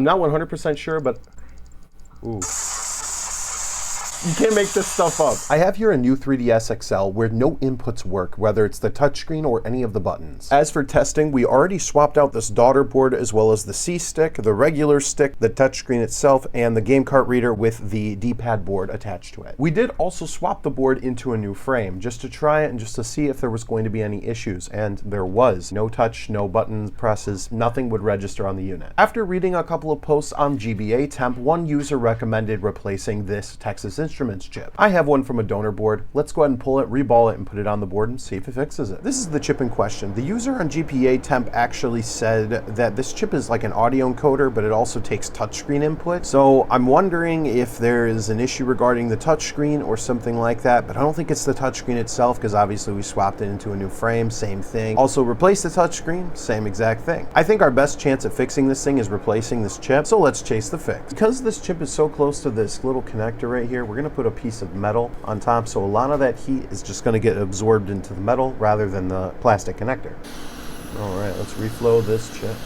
I'm not 100% sure, but ooh. You can't make this stuff up. I have here a new 3DS XL where no inputs work, whether it's the touchscreen or any of the buttons. As for testing, we already swapped out this daughter board as well as the C stick, the regular stick, the touchscreen itself, and the game cart reader with the D-pad board attached to it. We did also swap the board into a new frame just to try it and just to see if there was going to be any issues, and there was. No touch, no buttons, presses, nothing would register on the unit. After reading a couple of posts on GBA Temp, one user recommended replacing this Texas Instruments chip. I have one from a donor board. Let's go ahead and pull it, reball it, and put it on the board and see if it fixes it. This is the chip in question. The user on GBA Temp actually said that this chip is like an audio encoder, but it also takes touchscreen input. So I'm wondering if there is an issue regarding the touchscreen or something like that, but I don't think it's the touchscreen itself because obviously we swapped it into a new frame, same thing. Also replace the touchscreen, same exact thing. I think our best chance at fixing this thing is replacing this chip, so let's chase the fix. Because this chip is so close to this little connector right here, we're gonna put a piece of metal on top, so a lot of that heat is just going to get absorbed into the metal rather than the plastic connector. All right, let's reflow this chip.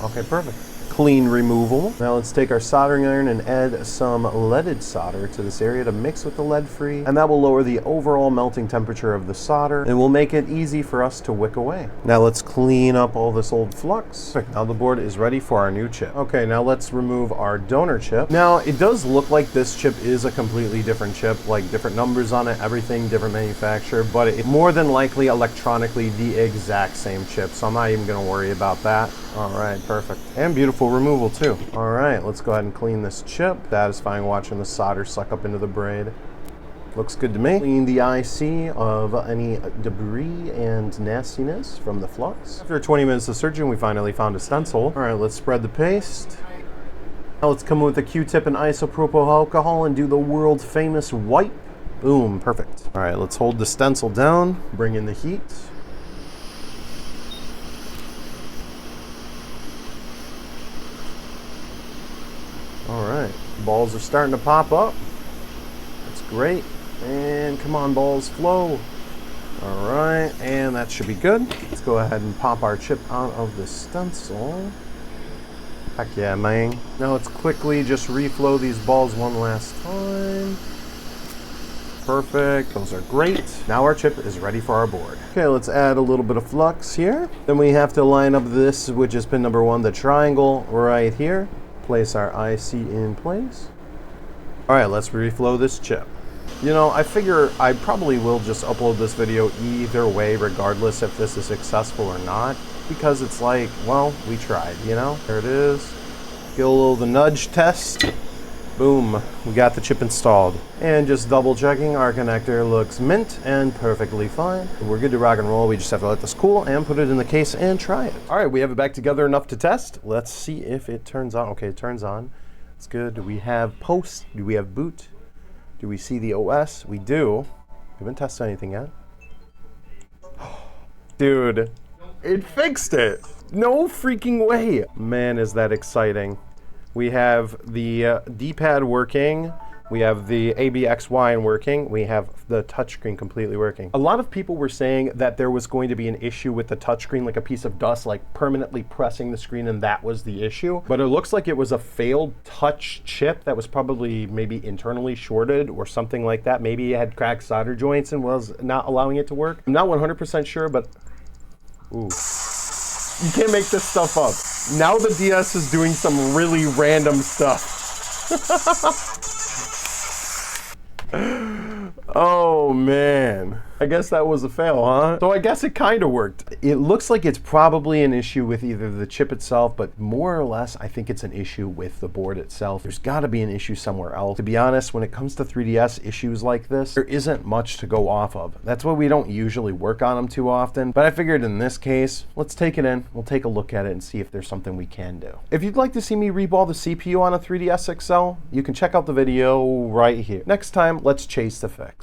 Okay, perfect. Clean removal. Now let's take our soldering iron and add some leaded solder to this area to mix with the lead free, and that will lower the overall melting temperature of the solder and will make it easy for us to wick away. Now let's clean up all this old flux. Perfect. Now the board is ready for our new chip. Okay, now let's remove our donor chip. Now it does look like this chip is a completely different chip, like different numbers on it, everything, different manufacturer, but it's more than likely electronically the exact same chip, so I'm not even going to worry about that. All right, perfect. And beautiful removal too. All right, let's go ahead and clean this chip. Satisfying watching the solder suck up into the braid. Looks good to me. Clean the IC of any debris and nastiness from the flux. After 20 minutes of searching, we finally found a stencil. All right, let's spread the paste. Now let's come with a Q-tip and isopropyl alcohol and do the world famous wipe. Boom, perfect. All right, let's hold the stencil down, bring in the heat. All right, balls are starting to pop up. That's great. And come on, balls, flow. All right, and that should be good. Let's go ahead and pop our chip out of the stencil. Heck yeah, man. Now let's quickly just reflow these balls one last time. Perfect, those are great. Now our chip is ready for our board. Okay, let's add a little bit of flux here. Then we have to line up this, which is pin number 1, the triangle right here. Place our IC in place. All right, let's reflow this chip. You know, I figure I probably will just upload this video either way, regardless if this is successful or not, because it's like, well, we tried, you know? There it is. Get a little the nudge test. Boom, we got the chip installed. And just double checking, our connector looks mint and perfectly fine. We're good to rock and roll. We just have to let this cool and put it in the case and try it. All right, we have it back together enough to test. Let's see if it turns on. Okay, it turns on. It's good. Do we have post? Do we have boot? Do we see the OS? We do. We haven't tested anything yet. Dude, it fixed it. No freaking way. Man, is that exciting. We have the D-pad working. We have the ABXY working. We have the touchscreen completely working. A lot of people were saying that there was going to be an issue with the touchscreen, like a piece of dust, like permanently pressing the screen, and that was the issue. But it looks like it was a failed touch chip that was probably maybe internally shorted or something like that. Maybe it had cracked solder joints and was not allowing it to work. I'm not 100% sure, but ooh. You can't make this stuff up. Now the DS is doing some really random stuff. Oh man, I guess that was a fail, huh? So I guess it kind of worked. It looks like it's probably an issue with either the chip itself, but more or less I think it's an issue with the board itself. There's got to be an issue somewhere else. To be honest, when it comes to 3DS issues like this, there isn't much to go off of. That's why we don't usually work on them too often, but I figured in this case, let's take it in, we'll take a look at it and see if there's something we can do. If you'd like to see me reball the CPU on a 3DS XL, you can check out the video right here. Next time, let's chase the fix.